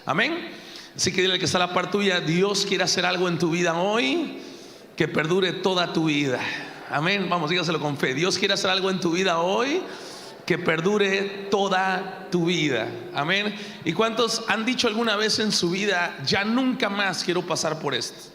Amén. Así que dile al que está a la par tuya: Dios quiere hacer algo en tu vida hoy que perdure toda tu vida. Amén. Vamos, dígaselo con fe. Dios quiere hacer algo en tu vida hoy que perdure toda tu vida. Amén. ¿Y cuántos han dicho alguna vez en su vida: ya nunca más quiero pasar por esto?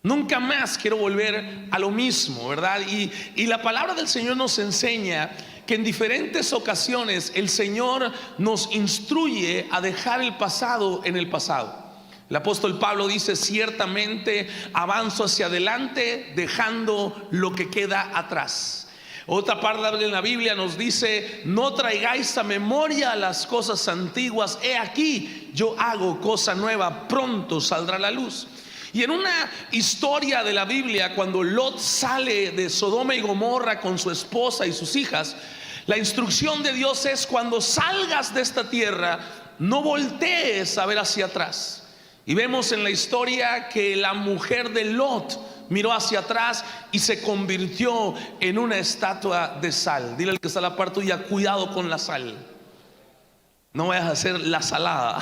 Nunca más quiero volver a lo mismo, ¿verdad? Y la palabra del Señor nos enseña que en diferentes ocasiones el Señor nos instruye a dejar el pasado en el pasado. El apóstol Pablo dice: ciertamente avanzo hacia adelante, dejando lo que queda atrás. Otra parte en la Biblia nos dice: no traigáis a memoria las cosas antiguas, he aquí yo hago cosa nueva, pronto saldrá la luz. Y en una historia de la Biblia, cuando Lot sale de Sodoma y Gomorra con su esposa y sus hijas, la instrucción de Dios es: cuando salgas de esta tierra, no voltees a ver hacia atrás. Y vemos en la historia que la mujer de Lot miró hacia atrás y se convirtió en una estatua de sal. Dile al que está a la par tuya: cuidado con la sal. No vayas a hacer la salada.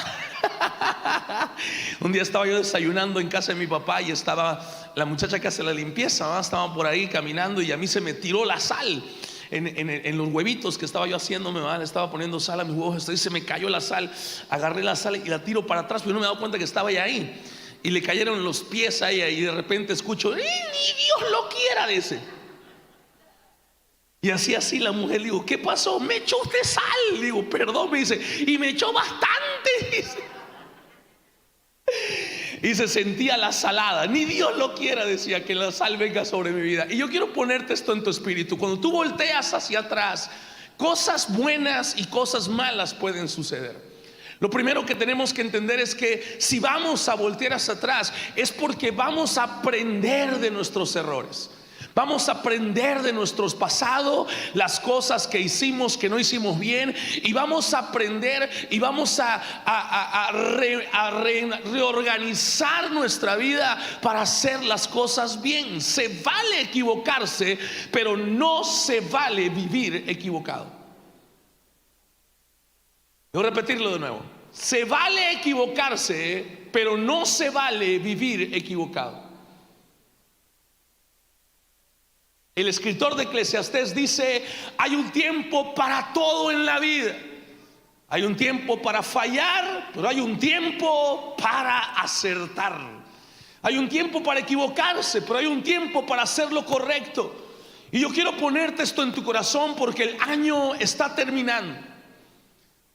Un día estaba yo desayunando en casa de mi papá y estaba la muchacha que hace la limpieza, ¿verdad? Estaban por ahí caminando y a mí se me tiró la sal en los huevitos que estaba yo haciéndome, ¿verdad? Le estaba poniendo sal a mis huevos, y se me cayó la sal. Agarré la sal y la tiro para atrás, pero no me he dado cuenta que estaba ya ahí. Y le cayeron los pies a ella y de repente escucho: ni Dios lo quiera, dice. Y así la mujer, le digo: ¿qué pasó? Me echó usted sal. Le digo: perdón, me dice. Y me echó bastante, dice. Y se sentía la salada. Ni Dios lo quiera, decía, que la sal venga sobre mi vida. Y yo quiero ponerte esto en tu espíritu. Cuando tú volteas hacia atrás, cosas buenas y cosas malas pueden suceder. Lo primero que tenemos que entender es que si vamos a voltear hacia atrás, es porque vamos a aprender de nuestros errores. Vamos a aprender de nuestros pasados, las cosas que hicimos, que no hicimos bien, y vamos a aprender y vamos a reorganizar nuestra vida para hacer las cosas bien. Se vale equivocarse, pero no se vale vivir equivocado. Voy a repetirlo de nuevo: se vale equivocarse, pero no se vale vivir equivocado. El escritor de Eclesiastés dice: hay un tiempo para todo en la vida. Hay un tiempo para fallar, pero hay un tiempo para acertar. Hay un tiempo para equivocarse, pero hay un tiempo para hacer lo correcto. Y yo quiero ponerte esto en tu corazón porque el año está terminando.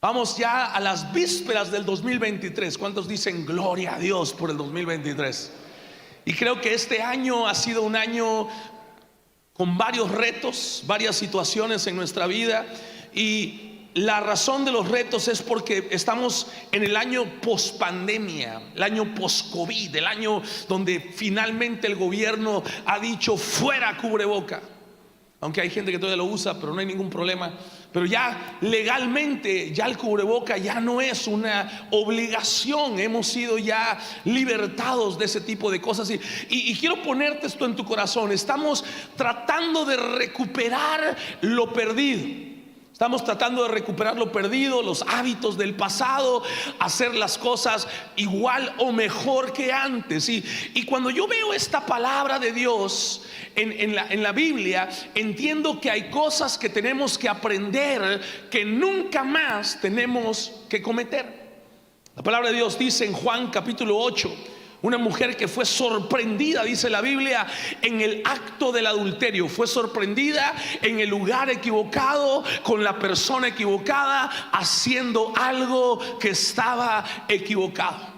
Vamos ya a las vísperas del 2023. ¿Cuántos dicen gloria a Dios por el 2023? Y creo que este año ha sido un año con varios retos, varias situaciones en nuestra vida. Y la razón de los retos es porque estamos en el año post-pandemia, el año post-COVID, el año donde finalmente el gobierno ha dicho: fuera cubreboca. Aunque hay gente que todavía lo usa, pero no hay ningún problema. Pero ya legalmente, ya el cubreboca ya no es una obligación. Hemos sido ya libertados de ese tipo de cosas. Y quiero ponerte esto en tu corazón. Estamos tratando de recuperar lo perdido. Estamos tratando de recuperar lo perdido, los hábitos del pasado, hacer las cosas igual o mejor que antes. Y cuando yo veo esta palabra de Dios en la Biblia, entiendo que hay cosas que tenemos que aprender que nunca más tenemos que cometer. La palabra de Dios dice en Juan capítulo 8: una mujer que fue sorprendida, dice la Biblia, en el acto del adulterio. Fue sorprendida en el lugar equivocado, con la persona equivocada, haciendo algo que estaba equivocado.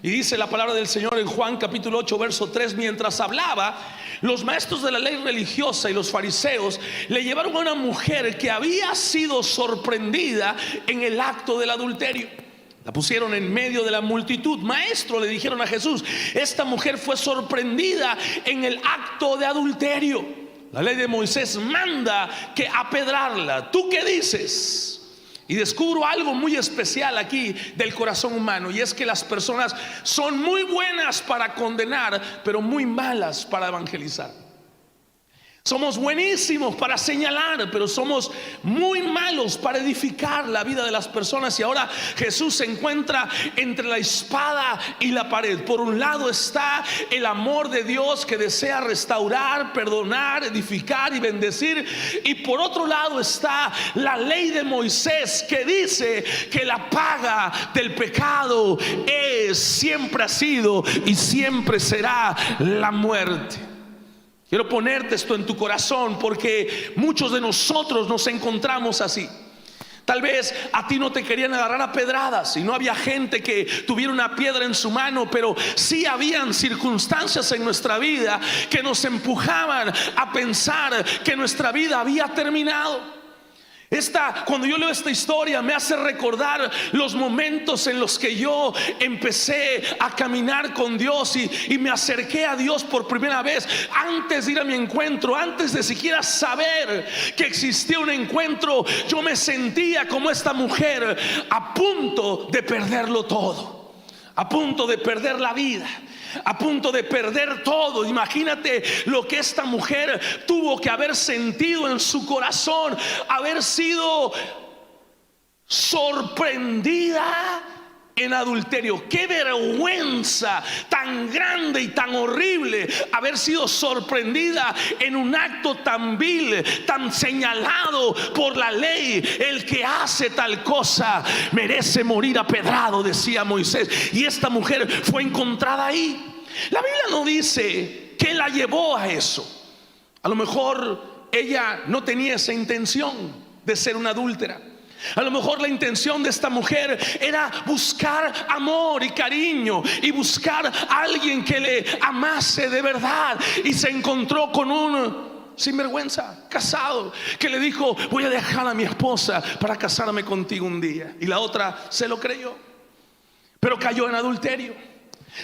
Y dice la palabra del Señor en Juan capítulo 8 verso 3: mientras hablaba, los maestros de la ley religiosa y los fariseos le llevaron a una mujer que había sido sorprendida en el acto del adulterio. La pusieron en medio de la multitud. Maestro, le dijeron a Jesús, esta mujer fue sorprendida en el acto de adulterio. La ley de Moisés manda que apedrarla. ¿Tú qué dices? Y descubro algo muy especial aquí del corazón humano, y es que las personas son muy buenas para condenar, pero muy malas para evangelizar. Somos buenísimos para señalar, pero somos muy malos para edificar la vida de las personas. Y ahora Jesús se encuentra entre la espada y la pared. Por un lado está el amor de Dios que desea restaurar, perdonar, edificar y bendecir. Y por otro lado está la ley de Moisés que dice que la paga del pecado siempre ha sido y siempre será la muerte. Quiero ponerte esto en tu corazón porque muchos de nosotros nos encontramos así. Tal vez a ti no te querían agarrar a pedradas y no había gente que tuviera una piedra en su mano, pero sí habían circunstancias en nuestra vida que nos empujaban a pensar que nuestra vida había terminado. Cuando yo leo esta historia me hace recordar los momentos en los que yo empecé a caminar con Dios y me acerqué a Dios por primera vez. Antes de ir a mi encuentro, antes de siquiera saber que existía un encuentro, yo me sentía como esta mujer a punto de perderlo todo, a punto de perder la vida, a punto de perder todo. Imagínate lo que esta mujer tuvo que haber sentido en su corazón, haber sido sorprendida en adulterio. Qué vergüenza tan grande y tan horrible haber sido sorprendida en un acto tan vil, tan señalado por la ley. El que hace tal cosa merece morir apedrado, decía Moisés. Y esta mujer fue encontrada ahí. La Biblia no dice qué la llevó a eso. A lo mejor ella no tenía esa intención de ser una adúltera. A lo mejor la intención de esta mujer era buscar amor y cariño y buscar a alguien que le amase de verdad, y se encontró con un sinvergüenza casado que le dijo: voy a dejar a mi esposa para casarme contigo un día. Y la otra se lo creyó, pero cayó en adulterio.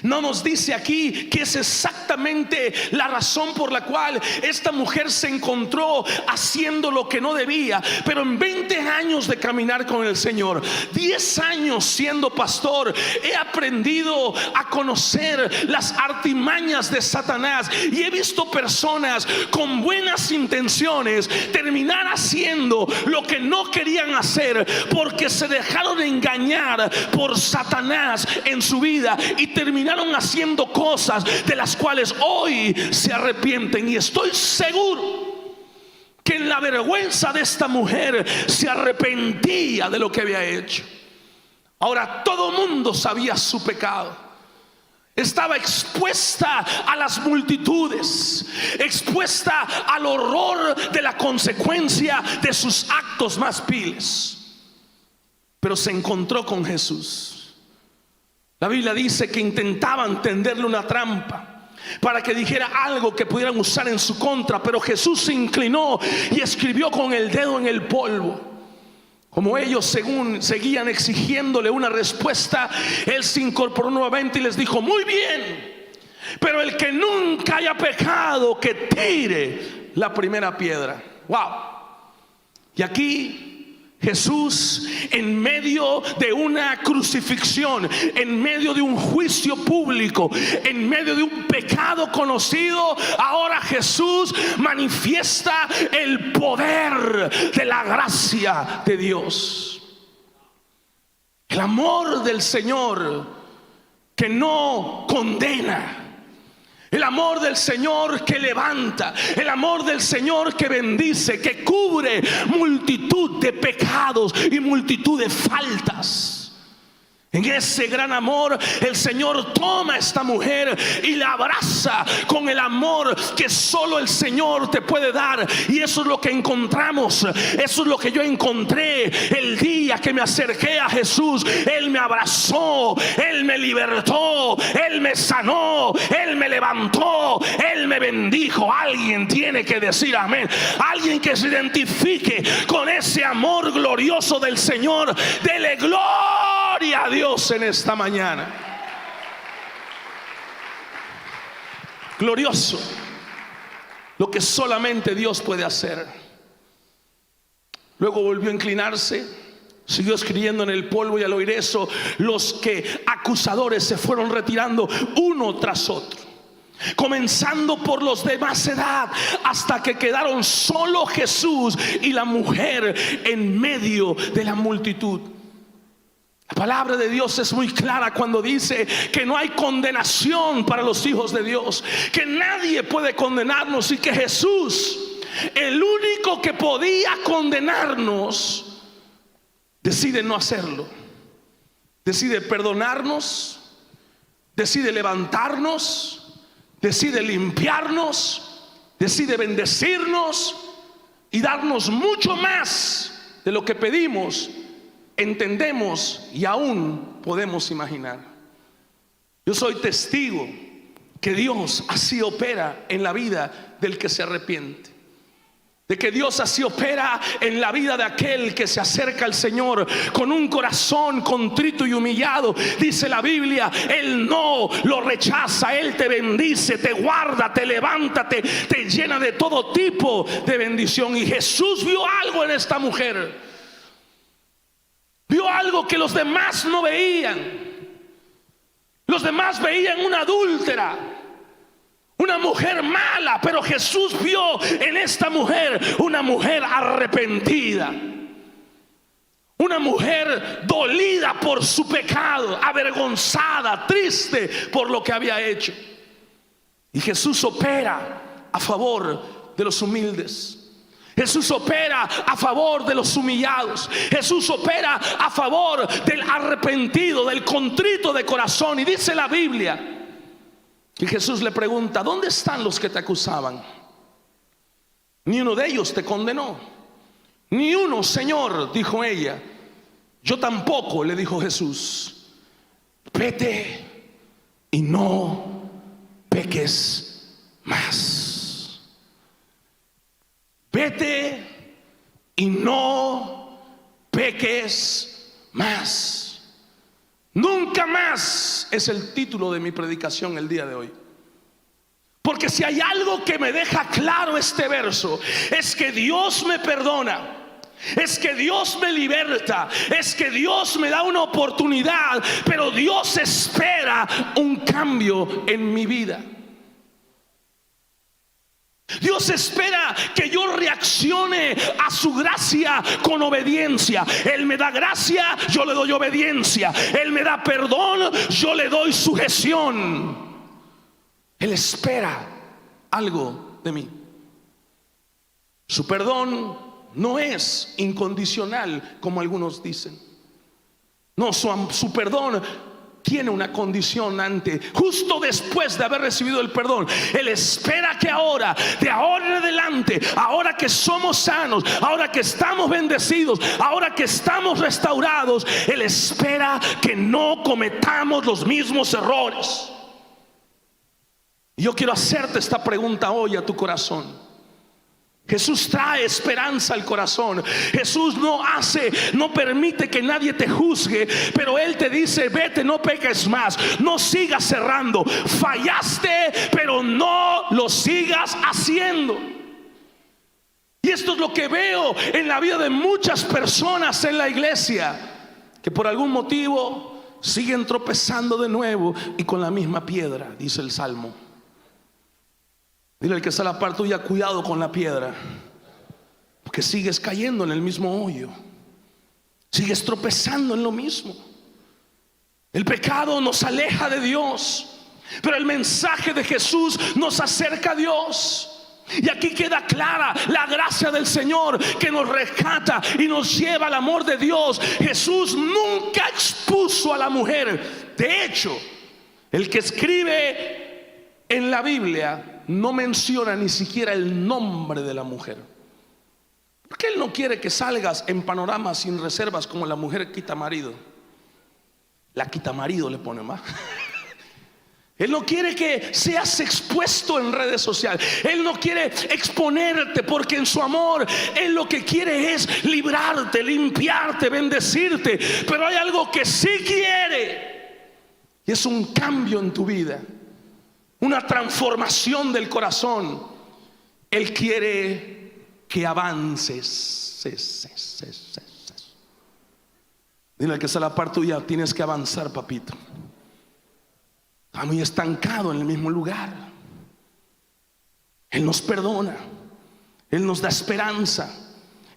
No nos dice aquí que es exactamente la razón por la cual esta mujer se encontró haciendo lo que no debía. Pero en 20 años de caminar con el Señor, 10 años siendo pastor, he aprendido a conocer las artimañas de Satanás. Y he visto personas con buenas intenciones terminar haciendo lo que no querían hacer porque se dejaron engañar por Satanás en su vida, y terminaron haciendo cosas de las cuales hoy se arrepienten. Y estoy seguro que en la vergüenza de esta mujer se arrepentía de lo que había hecho. Ahora todo mundo sabía su pecado. Estaba expuesta a las multitudes, expuesta al horror de la consecuencia de sus actos más viles. Pero se encontró con Jesús. La Biblia dice que intentaban tenderle una trampa para que dijera algo que pudieran usar en su contra, pero Jesús se inclinó y escribió con el dedo en el polvo. Como ellos seguían exigiéndole una respuesta, Él se incorporó nuevamente y les dijo: muy bien, pero el que nunca haya pecado, que tire la primera piedra. Wow. Y aquí Jesús, en medio de una crucifixión, en medio de un juicio público, en medio de un pecado conocido, ahora Jesús manifiesta el poder de la gracia de Dios. El amor del Señor que no condena, el amor del Señor que levanta, el amor del Señor que bendice, que cubre multitud de pecados y multitud de faltas. En ese gran amor, el Señor toma a esta mujer y la abraza con el amor que solo el Señor te puede dar. Y eso es lo que encontramos, eso es lo que yo encontré el día que me acerqué a Jesús. Él me abrazó, Él me libertó, Él me sanó, Él me levantó, Él me bendijo. Alguien tiene que decir amén. Alguien que se identifique con ese amor glorioso del Señor. Dele gloria a Dios en esta mañana. Glorioso lo que solamente Dios puede hacer. Luego volvió a inclinarse, siguió escribiendo en el polvo, y al oír eso, los acusadores se fueron retirando uno tras otro. comenzando por los de más edad, hasta que quedaron solo Jesús y la mujer en medio de la multitud. La palabra de Dios es muy clara cuando dice que no hay condenación para los hijos de Dios, que nadie puede condenarnos, y que Jesús, el único que podía condenarnos, decide no hacerlo. Decide perdonarnos, decide levantarnos, decide limpiarnos, decide bendecirnos y darnos mucho más de lo que pedimos, entendemos y aún podemos imaginar. Yo soy testigo que Dios así opera en la vida del que se arrepiente, de que Dios así opera en la vida de aquel que se acerca al Señor con un corazón contrito y humillado. Dice la Biblia, Él no lo rechaza, Él te bendice, te guarda, te levanta, te llena de todo tipo de bendición. Y Jesús vio algo en esta mujer. Vio algo que los demás no veían. Los demás veían una adúltera, una mujer mala, pero Jesús vio en esta mujer una mujer arrepentida, una mujer dolida por su pecado, avergonzada, triste por lo que había hecho. Y Jesús opera a favor de los humildes. Jesús opera a favor de los humillados. Jesús opera a favor del arrepentido, del contrito de corazón. Y dice la Biblia, y Jesús le pregunta, ¿dónde están los que te acusaban? Ni uno de ellos te condenó. Ni uno, Señor, dijo ella. Yo tampoco, le dijo Jesús. Vete y no peques más. Vete y no peques más. Nunca más es el título de mi predicación el día de hoy. Porque si hay algo que me deja claro este verso, es que Dios me perdona, es que Dios me liberta, es que Dios me da una oportunidad, pero Dios espera un cambio en mi vida. Dios espera que yo reaccione a su gracia con obediencia. Él me da gracia, yo le doy obediencia. Él me da perdón, yo le doy sujeción. Él espera algo de mí. Su perdón no es incondicional como algunos dicen. No, su perdón tiene una condición antes, justo después de haber recibido el perdón. Él espera que ahora, de ahora en adelante, ahora que somos sanos, ahora que estamos bendecidos, ahora que estamos restaurados, Él espera que no cometamos los mismos errores. Y yo quiero hacerte esta pregunta hoy a tu corazón. Jesús trae esperanza al corazón. Jesús no permite que nadie te juzgue, pero Él te dice, vete, no peques más, no sigas cerrando. Fallaste, pero no lo sigas haciendo. Y esto es lo que veo en la vida de muchas personas en la iglesia, que por algún motivo siguen tropezando de nuevo y con la misma piedra, dice el Salmo. Dile al que está a la par tuya, cuidado con la piedra, porque sigues cayendo en el mismo hoyo, sigues tropezando en lo mismo. El pecado nos aleja de Dios, pero el mensaje de Jesús nos acerca a Dios. Y aquí queda clara la gracia del Señor que nos rescata y nos lleva al amor de Dios. Jesús nunca expuso a la mujer. De hecho, el que escribe en la Biblia no menciona ni siquiera el nombre de la mujer, porque Él no quiere que salgas en panorama sin reservas como la mujer quita marido. La quita marido le pone más. Él no quiere que seas expuesto en redes sociales. Él no quiere exponerte, porque en su amor Él lo que quiere es librarte, limpiarte, bendecirte. Pero hay algo que sí quiere, y es un cambio en tu vida, una transformación del corazón. Él quiere que avances. Dile al que está a la par tuya, tienes que avanzar, papito. Está muy estancado en el mismo lugar. Él nos perdona, Él nos da esperanza.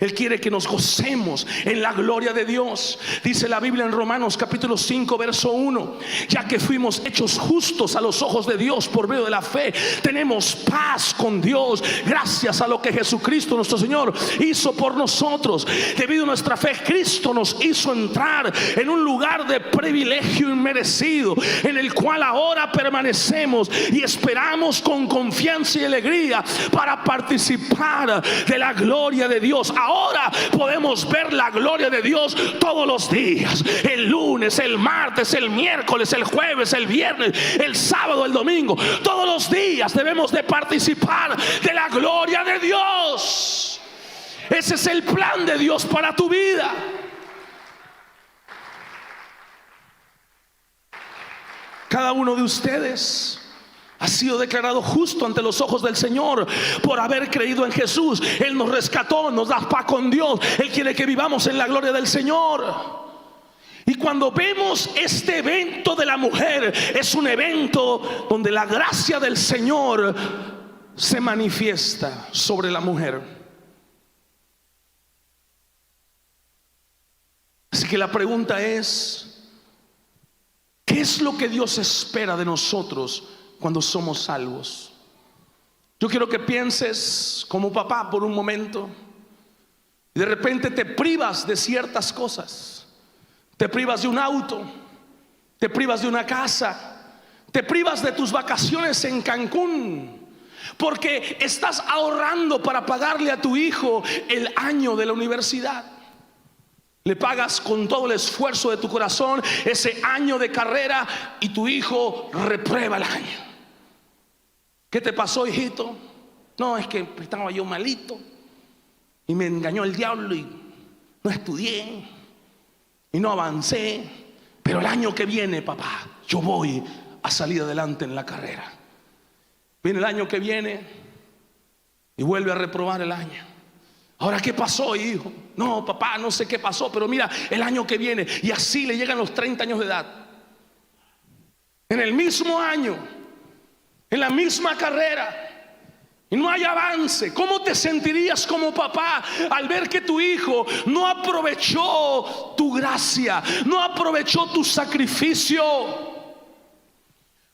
Él quiere que nos gocemos en la gloria de Dios. Dice la Biblia en Romanos capítulo 5 verso 1: ya que fuimos hechos justos a los ojos de Dios por medio de la fe, tenemos paz con Dios gracias a lo que Jesucristo nuestro Señor hizo por nosotros. Debido a nuestra fe, Cristo nos hizo entrar en un lugar de privilegio inmerecido, en el cual ahora permanecemos y esperamos con confianza y alegría para participar de la gloria de Dios. Ahora podemos ver la gloria de Dios todos los días: el lunes, el martes, el miércoles, el jueves, el viernes, el sábado, el domingo. Todos los días debemos de participar de la gloria de Dios. Ese es el plan de Dios para tu vida. Cada uno de ustedes ha sido declarado justo ante los ojos del Señor por haber creído en Jesús. Él nos rescató, nos da paz con Dios. Él quiere que vivamos en la gloria del Señor. Y cuando vemos este evento de la mujer, es un evento donde la gracia del Señor se manifiesta sobre la mujer. Así que la pregunta es: ¿qué es lo que Dios espera de nosotros cuando somos salvos? Yo quiero que pienses como papá por un momento. Y de repente te privas de ciertas cosas. Te privas de un auto, te privas de una casa, te privas de tus vacaciones en Cancún, porque estás ahorrando para pagarle a tu hijo el año de la universidad. Le pagas con todo el esfuerzo de tu corazón ese año de carrera y tu hijo reprueba el año. ¿Qué te pasó, hijito? No, es que estaba yo malito y me engañó el diablo y no estudié y no avancé. Pero el año que viene, papá, yo voy a salir adelante en la carrera. Viene el año que viene y vuelve a reprobar el año. Ahora, ¿qué pasó, hijo? No, papá, no sé qué pasó, pero mira, el año que viene. Y así le llegan los 30 años de edad. En el mismo año, en la misma carrera, y no hay avance. ¿Cómo te sentirías como papá al ver que tu hijo no aprovechó tu gracia, no aprovechó tu sacrificio?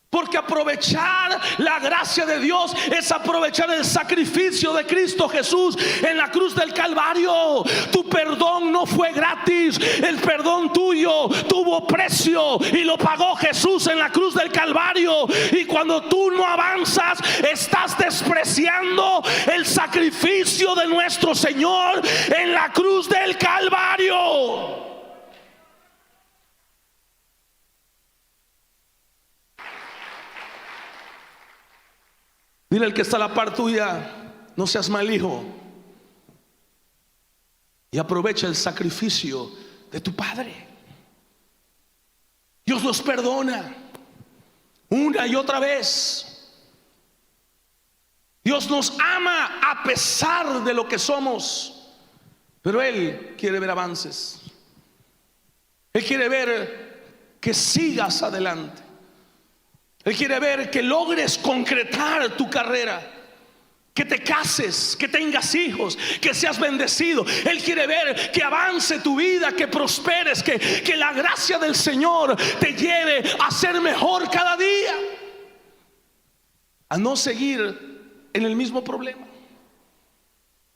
Porque aprovechar la gracia de Dios es aprovechar el sacrificio de Cristo Jesús en la cruz del Calvario. Tu perdón no fue gratis. El perdón tuyo tuvo precio y lo pagó Jesús en la cruz del Calvario. Y cuando tú no avanzas, estás despreciando el sacrificio de nuestro Señor en la cruz del Calvario. Dile al que está a la par tuya: no seas mal hijo, y aprovecha el sacrificio de tu padre. Dios nos perdona una y otra vez. Dios nos ama a pesar de lo que somos, pero Él quiere ver avances. Él quiere ver que sigas adelante. Él quiere ver que logres concretar tu carrera, que te cases, que tengas hijos, que seas bendecido. Él quiere ver que avance tu vida, que prosperes, que la gracia del Señor te lleve a ser mejor cada día, a no seguir en el mismo problema.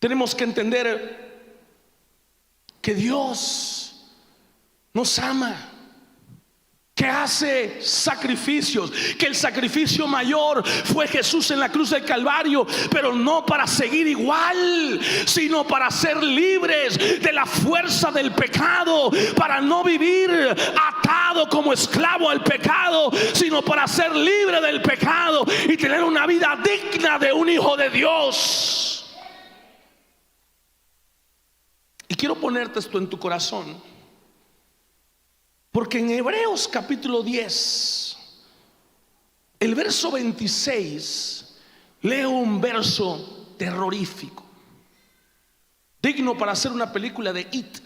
Tenemos que entender que Dios nos ama, que hace sacrificios, que el sacrificio mayor fue Jesús en la cruz del Calvario, pero no para seguir igual, sino para ser libres de la fuerza del pecado, para no vivir atado como esclavo al pecado, sino para ser libre del pecado y tener una vida digna de un hijo de Dios. Y quiero ponerte esto en tu corazón, porque en Hebreos capítulo 10, el verso 26, leo un verso terrorífico, digno para hacer una película de It.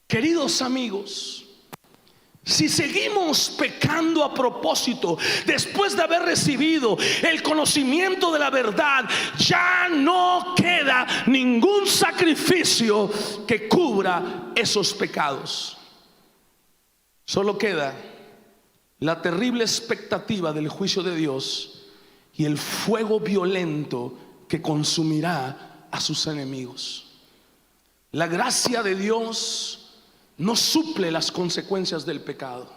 Queridos amigos, Si seguimos pecando a propósito, después de haber recibido el conocimiento de la verdad, ya no queda ningún sacrificio que cubra esos pecados. Solo queda la terrible expectativa del juicio de Dios y el fuego violento que consumirá a sus enemigos. La gracia de Dios no suple las consecuencias del pecado.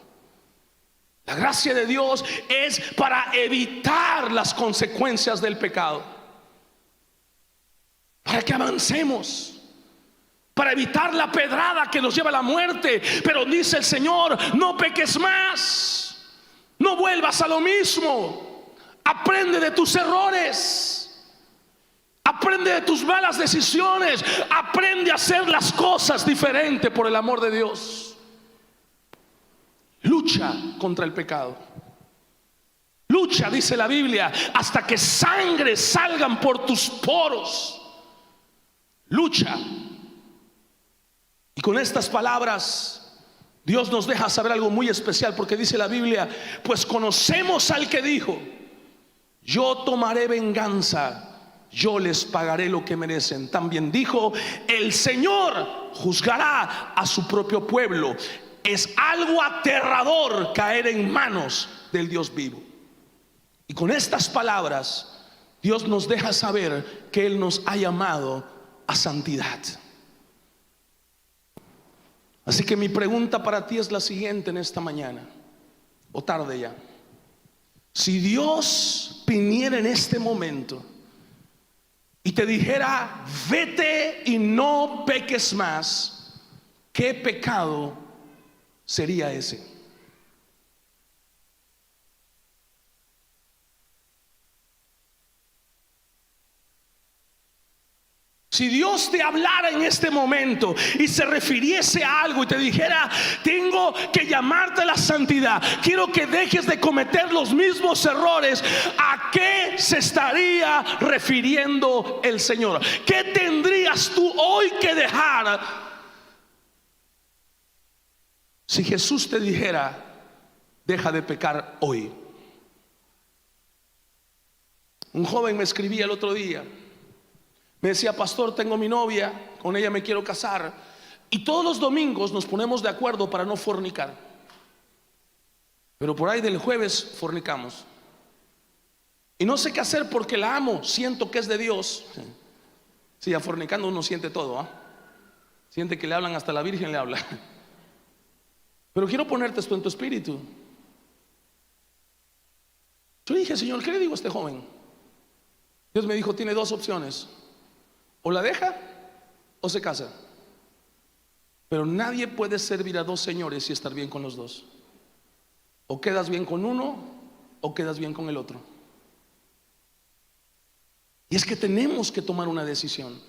La gracia de Dios es para evitar las consecuencias del pecado, para que avancemos, para evitar la pedrada que nos lleva a la muerte. Pero dice el Señor: no peques más, no vuelvas a lo mismo, aprende de tus errores, aprende de tus malas decisiones, aprende a hacer las cosas diferente por el amor de Dios. Lucha contra el pecado. Lucha, dice la Biblia, hasta que sangre salgan por tus poros. Lucha. Y con estas palabras Dios nos deja saber algo muy especial, porque dice la Biblia: pues conocemos al que dijo: yo tomaré venganza, yo les pagaré lo que merecen. También dijo: el Señor juzgará a su propio pueblo. Es algo aterrador caer en manos del Dios vivo. Y con estas palabras Dios nos deja saber que Él nos ha llamado a santidad. Así que mi pregunta para ti es la siguiente en esta mañana, o tarde ya. Si Dios viniera en este momento y te dijera: vete y no peques más, ¿qué pecado sería ese? Si Dios te hablara en este momento y se refiriese a algo y te dijera: tengo que llamarte a la santidad, quiero que dejes de cometer los mismos errores, ¿a qué se estaría refiriendo el Señor? ¿Qué tendrías tú hoy que dejar? Si Jesús te dijera: deja de pecar hoy. Un joven me escribía el otro día, me decía: pastor, tengo mi novia, con ella me quiero casar, y todos los domingos nos ponemos de acuerdo para no fornicar, pero por ahí del jueves fornicamos. Y no sé qué hacer porque la amo, siento que es de Dios. Sí, a fornicando uno siente todo, ¿eh? Siente que le hablan, hasta la Virgen le habla. Pero quiero ponerte esto en tu espíritu. Yo dije: Señor, ¿qué le digo a este joven? Dios me dijo: tiene dos opciones: o la deja o se casa. Pero nadie puede servir a dos señores y estar bien con los dos. O quedas bien con uno o quedas bien con el otro. Y es que tenemos que tomar una decisión.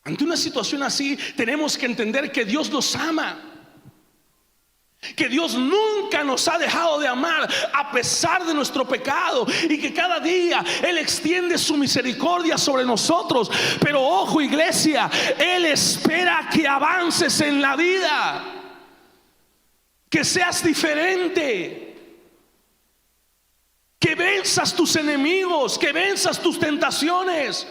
Ante una situación así tenemos que entender que Dios nos ama, que Dios nunca nos ha dejado de amar a pesar de nuestro pecado, y que cada día Él extiende su misericordia sobre nosotros. Pero ojo, iglesia, Él espera que avances en la vida, que seas diferente, que venzas tus enemigos, que venzas tus tentaciones,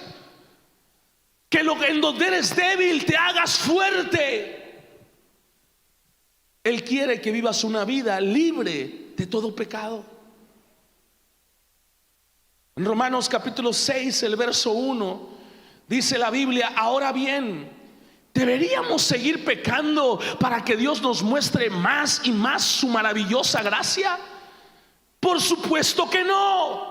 que en donde eres débil te hagas fuerte. Él quiere que vivas una vida libre de todo pecado. En Romanos capítulo 6, el verso 1, dice la Biblia: ahora bien, ¿deberíamos seguir pecando para que Dios nos muestre más y más su maravillosa gracia? Por supuesto que no.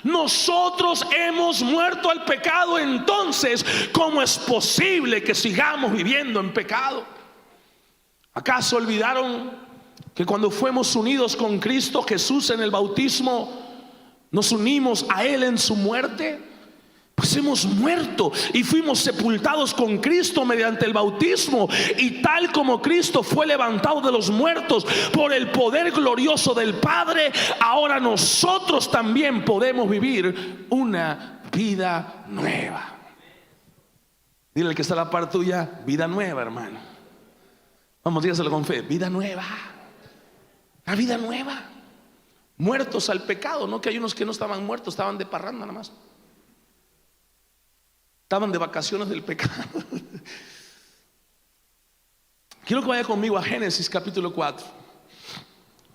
Nosotros hemos muerto al pecado. Entonces, ¿cómo es posible que sigamos viviendo en pecado? ¿Acaso olvidaron que cuando fuimos unidos con Cristo Jesús en el bautismo, nos unimos a Él en su muerte? Pues hemos muerto y fuimos sepultados con Cristo mediante el bautismo, y tal como Cristo fue levantado de los muertos por el poder glorioso del Padre, ahora nosotros también podemos vivir una vida nueva. Dile al que está a la par tuya: vida nueva, hermano. Vamos, dígaselo con fe. Vida nueva. La vida nueva. Muertos al pecado. No que hay unos que no estaban muertos, estaban de parranda nada más. Estaban de vacaciones del pecado. Quiero que vaya conmigo a Génesis capítulo 4.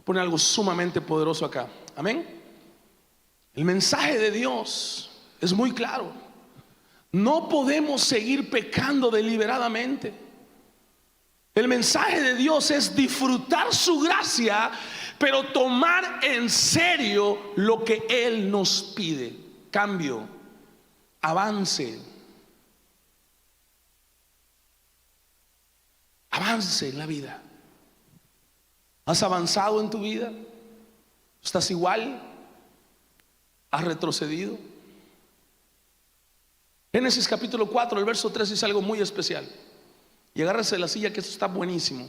Pone algo sumamente poderoso acá. Amén. El mensaje de Dios es muy claro. No podemos seguir pecando deliberadamente. El mensaje de Dios es disfrutar su gracia, pero tomar en serio lo que Él nos pide. Cambio, avance. Avance en la vida. ¿Has avanzado en tu vida? ¿Estás igual? ¿Has retrocedido? Génesis capítulo 4, el verso 3 dice algo muy especial. Y agárrese de la silla, que esto está buenísimo.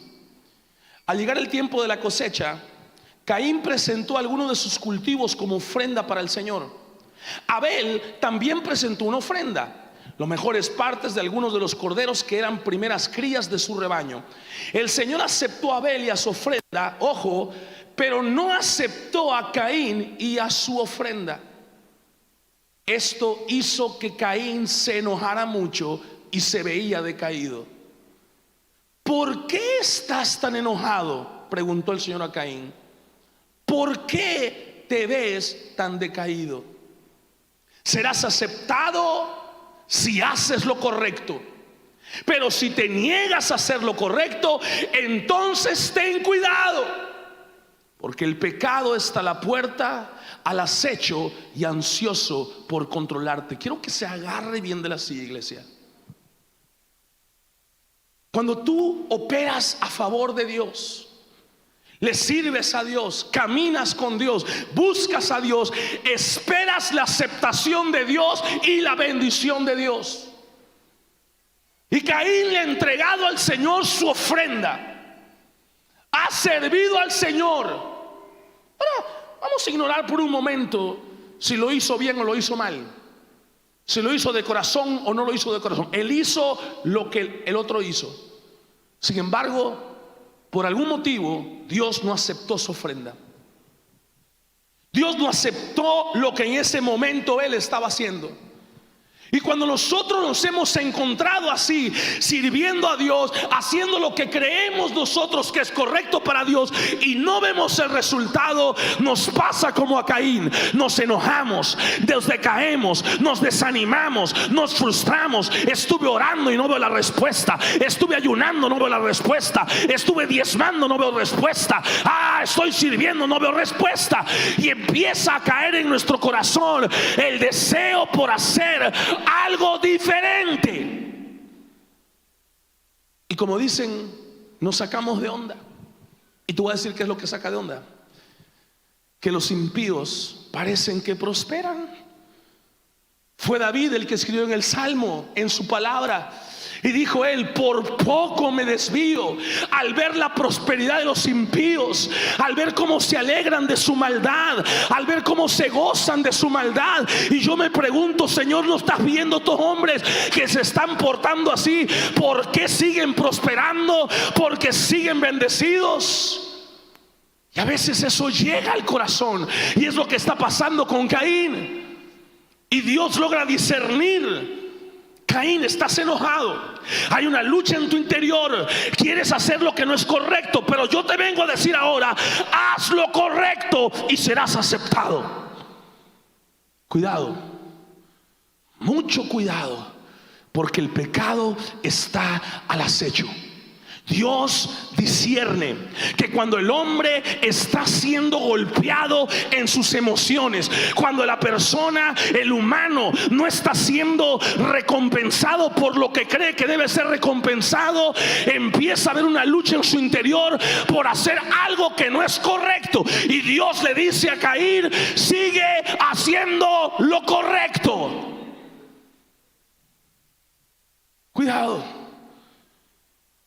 Al llegar el tiempo de la cosecha, Caín presentó algunos de sus cultivos como ofrenda para el Señor. Abel también presentó una ofrenda, las mejores partes de algunos de los corderos que eran primeras crías de su rebaño. El Señor aceptó a Abel y a su ofrenda, ojo, pero no aceptó a Caín y a su ofrenda. Esto hizo que Caín se enojara mucho y se veía decaído. ¿Por qué estás tan enojado?, preguntó el Señor a Caín. ¿Por qué te ves tan decaído? Serás aceptado si haces lo correcto, pero si te niegas a hacer lo correcto, entonces ten cuidado, porque el pecado está a la puerta, al acecho y ansioso por controlarte. Quiero que se agarre bien de la silla, iglesia. Cuando tú operas a favor de Dios, le sirves a Dios, caminas con Dios, buscas a Dios, esperas la aceptación de Dios y la bendición de Dios. Y Caín le ha entregado al Señor su ofrenda, ha servido al Señor. Ahora vamos a ignorar por un momento si lo hizo bien o lo hizo mal, si lo hizo de corazón o no lo hizo de corazón. Él hizo lo que el otro hizo. Sin embargo, por algún motivo, Dios no aceptó su ofrenda. Dios no aceptó lo que en ese momento Él estaba haciendo. Y cuando nosotros nos hemos encontrado así, sirviendo a Dios, haciendo lo que creemos nosotros que es correcto para Dios, y no vemos el resultado, nos pasa como a Caín. Nos enojamos, nos decaemos, nos desanimamos, nos frustramos. Estuve orando y no veo la respuesta. Estuve ayunando, no veo la respuesta. Estuve diezmando, no veo respuesta. Estoy sirviendo, no veo respuesta. Y empieza a caer en nuestro corazón el deseo por hacer algo diferente. Y como dicen, nos sacamos de onda. Y tú vas a decir qué es lo que saca de onda: que los impíos parecen que prosperan. Fue David el que escribió en el Salmo, en su palabra, y dijo él: por poco me desvío al ver la prosperidad de los impíos, al ver cómo se alegran de su maldad, al ver cómo se gozan de su maldad. Y yo me pregunto, Señor, ¿no estás viendo estos hombres que se están portando así? ¿Por qué siguen prosperando? ¿Por qué siguen bendecidos? Y a veces eso llega al corazón, y es lo que está pasando con Caín. Y Dios logra discernir. Caín, estás enojado, hay una lucha en tu interior, quieres hacer lo que no es correcto, pero yo te vengo a decir ahora: haz lo correcto y serás aceptado. Cuidado, mucho cuidado, porque el pecado está al acecho. Dios discierne que cuando el hombre está siendo golpeado en sus emociones, cuando la persona, el humano, no está siendo recompensado por lo que cree que debe ser recompensado, empieza a haber una lucha en su interior por hacer algo que no es correcto. Y Dios le dice a Caín: sigue haciendo lo correcto. Cuidado.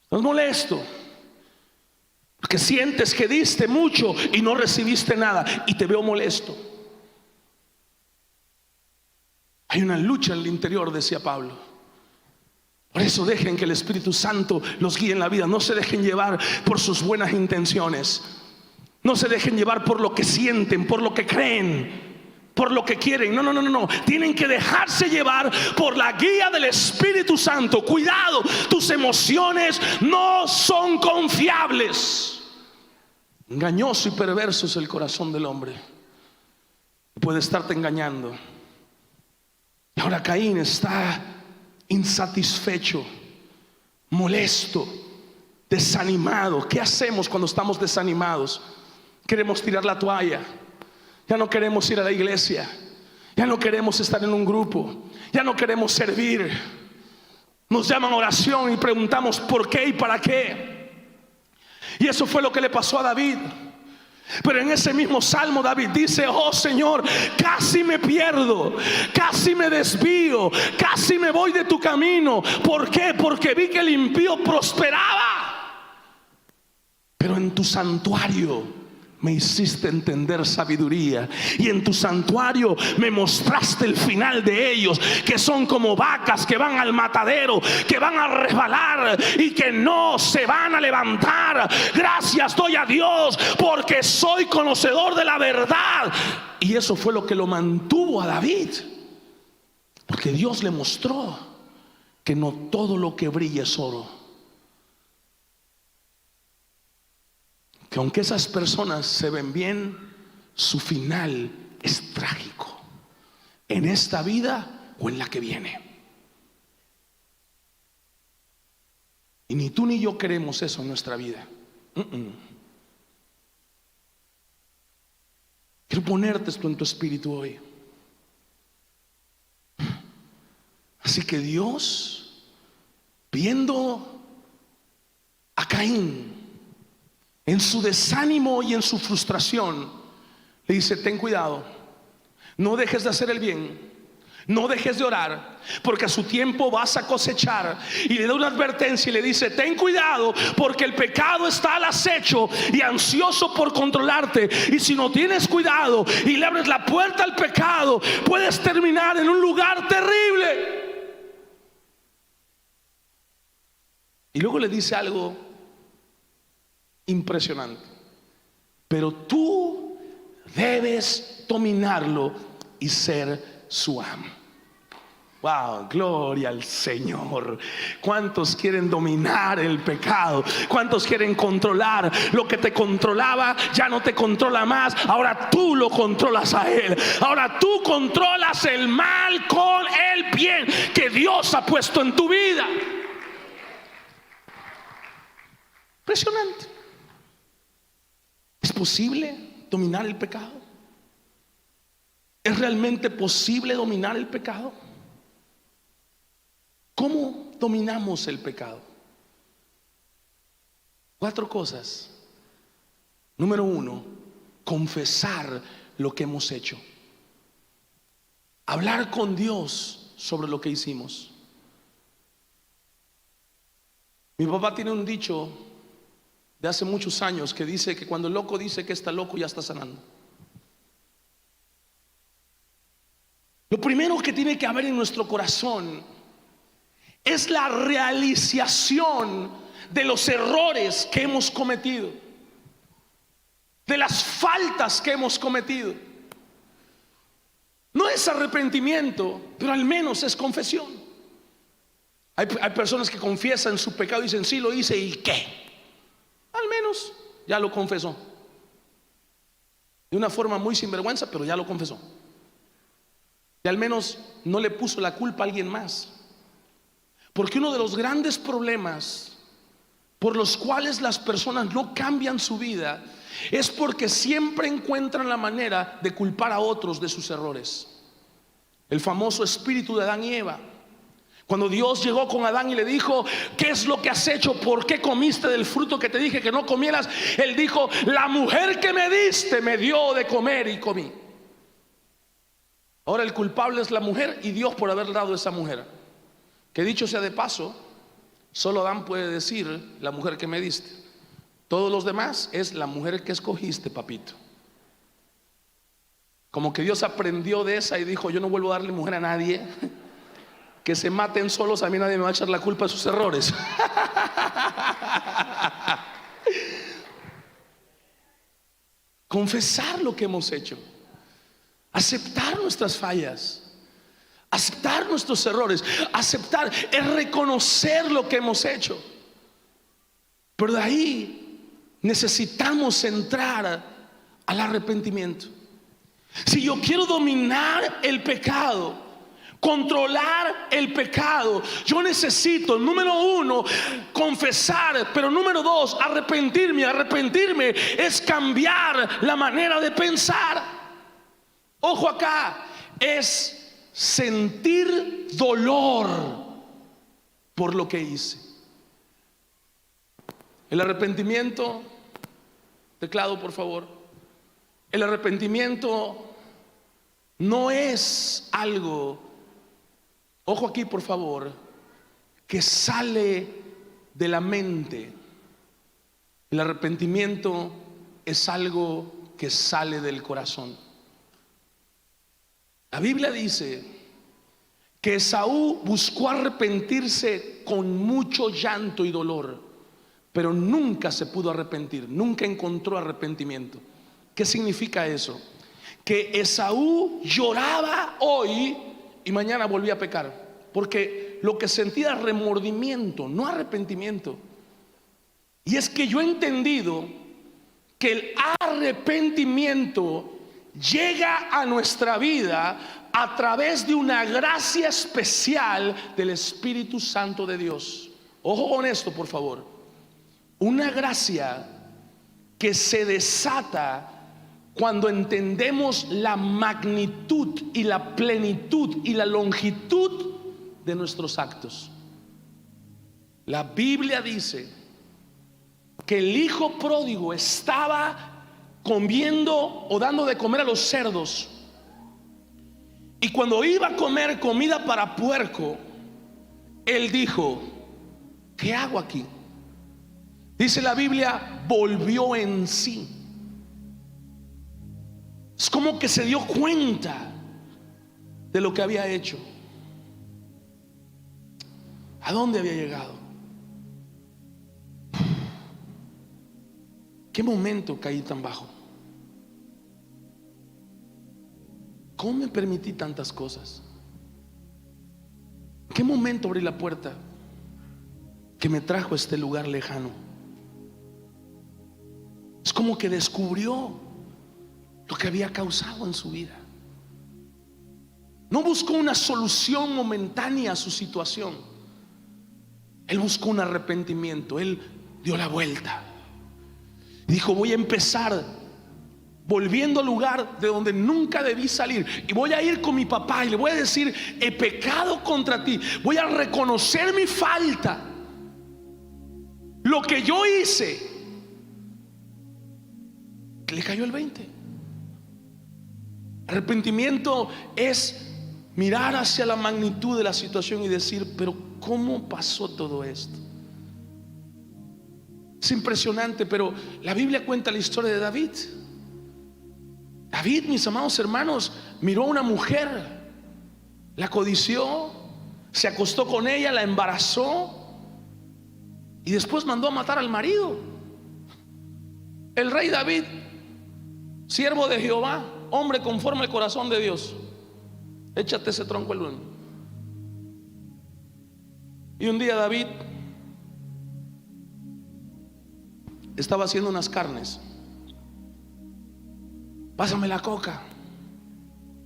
Estás molesto porque sientes que diste mucho y no recibiste nada, y te veo molesto. Hay una lucha en el interior, decía Pablo, Por eso dejen que el Espíritu Santo los guíe en la vida. No se dejen llevar por sus buenas intenciones. No se dejen llevar por lo que sienten, por lo que creen, por lo que quieren. No. Tienen que dejarse llevar por la guía del Espíritu Santo. Cuidado, tus emociones no son confiables. Engañoso y perverso es el corazón del hombre. Puede estarte engañando. Y ahora Caín está insatisfecho, molesto, desanimado. ¿Qué hacemos cuando estamos desanimados? Queremos tirar la toalla. Ya no queremos ir a la iglesia. Ya no queremos estar en un grupo. Ya no queremos servir. Nos llaman a oración y preguntamos por qué y para qué. Y eso fue lo que le pasó a David. Pero en ese mismo salmo David dice: oh Señor, casi me pierdo, casi me desvío, casi me voy de tu camino. ¿Por qué? Porque vi que el impío prosperaba, pero en tu santuario me hiciste entender sabiduría, y en tu santuario me mostraste el final de ellos, que son como vacas que van al matadero, que van a resbalar y que no se van a levantar. Gracias doy a Dios porque soy conocedor de la verdad. Y eso fue lo que lo mantuvo a David, porque Dios le mostró que no todo lo que brilla es oro. Que aunque esas personas se ven bien, su final es trágico, en esta vida o en la que viene. Y ni tú ni yo queremos eso en nuestra vida. Quiero ponerte esto en tu espíritu hoy. Así que Dios, viendo a Caín en su desánimo y en su frustración, le dice: ten cuidado, no dejes de hacer el bien, no dejes de orar, porque a su tiempo vas a cosechar. Y le da una advertencia y le dice: ten cuidado, porque el pecado está al acecho y ansioso por controlarte. Y si no tienes cuidado y le abres la puerta al pecado, puedes terminar en un lugar terrible. Y luego le dice algo impresionante: pero tú debes dominarlo y ser su amo. Wow, gloria al Señor. ¿Cuántos quieren dominar el pecado? ¿Cuántos quieren controlar? Lo que te controlaba ya no te controla más. Ahora tú lo controlas a Él. Ahora tú controlas el mal con el bien que Dios ha puesto en tu vida. Impresionante. ¿Es posible dominar el pecado? ¿Es realmente posible dominar el pecado? ¿Cómo dominamos el pecado? 4 cosas. Número 1, confesar lo que hemos hecho. Hablar con Dios sobre lo que hicimos. Mi papá tiene un dicho de hace muchos años que dice que cuando el loco dice que está loco, ya está sanando. Lo primero que tiene que haber en nuestro corazón es la realización de los errores que hemos cometido, de las faltas que hemos cometido. No es arrepentimiento, pero al menos es confesión. Hay personas que confiesan su pecado y dicen: sí lo hice, ¿y qué? Al menos ya lo confesó. De una forma muy sinvergüenza, pero ya lo confesó. Y al menos no le puso la culpa a alguien más. Porque uno de los grandes problemas por los cuales las personas no cambian su vida es porque siempre encuentran la manera de culpar a otros de sus errores. El famoso espíritu de Adán y Eva. Cuando Dios llegó con Adán y le dijo: ¿qué es lo que has hecho? ¿Por qué comiste del fruto que te dije que no comieras? Él dijo: la mujer que me diste me dio de comer y comí. Ahora el culpable es la mujer y Dios por haber dado esa mujer. Que dicho sea de paso, solo Adán puede decir: la mujer que me diste. Todos los demás es la mujer que escogiste, papito. Como que Dios aprendió de esa y dijo: yo no vuelvo a darle mujer a nadie. que se maten solos, a mí nadie me va a echar la culpa de sus errores. Confesar lo que hemos hecho, aceptar nuestras fallas, aceptar nuestros errores, aceptar es reconocer lo que hemos hecho. Pero de ahí necesitamos entrar al arrepentimiento. Si yo quiero dominar el pecado, controlar el pecado, yo necesito, número uno, confesar, pero número dos, arrepentirme. Arrepentirme es cambiar la manera de pensar. Ojo acá, es sentir dolor por lo que hice. El arrepentimiento, teclado por favor, el arrepentimiento no es algo, ojo aquí por favor, que sale de la mente. El arrepentimiento es algo que sale del corazón. La Biblia dice que Esaú buscó arrepentirse con mucho llanto y dolor, pero nunca se pudo arrepentir, nunca encontró arrepentimiento. ¿Qué significa eso? Que Esaú lloraba hoy y mañana volvía a pecar, porque lo que sentía era remordimiento, no arrepentimiento. Y es que yo he entendido que el arrepentimiento llega a nuestra vida a través de una gracia especial del Espíritu Santo de Dios. Ojo con esto, por favor. Una gracia que se desata cuando entendemos la magnitud y la plenitud y la longitud de nuestros actos. La Biblia dice que el hijo pródigo estaba comiendo o dando de comer a los cerdos, y cuando iba a comer comida para puerco, él dijo: ¿qué hago aquí? Dice la Biblia, volvió en sí. Es como que se dio cuenta de lo que había hecho, a dónde había llegado. ¿Qué momento caí tan bajo? ¿Cómo me permití tantas cosas? ¿En qué momento abrí la puerta que me trajo a este lugar lejano? Es como que descubrió lo que había causado en su vida. No buscó una solución momentánea a su situación. Él buscó un arrepentimiento. Él dio la vuelta. Dijo: voy a empezar volviendo al lugar de donde nunca debí salir, y voy a ir con mi papá y le voy a decir: he pecado contra ti. Voy a reconocer mi falta, lo que yo hice. Le cayó el 20. Arrepentimiento es mirar hacia la magnitud de la situación y decir: pero ¿cómo pasó todo esto? Es impresionante, pero la Biblia cuenta la historia de David. David, mis amados hermanos, miró a una mujer, la codició, se acostó con ella, la embarazó y después mandó a matar al marido. El rey David, siervo de Jehová, hombre conforme al corazón de Dios, échate ese tronco el uno. Y un día David estaba haciendo unas carnes. Pásame la coca.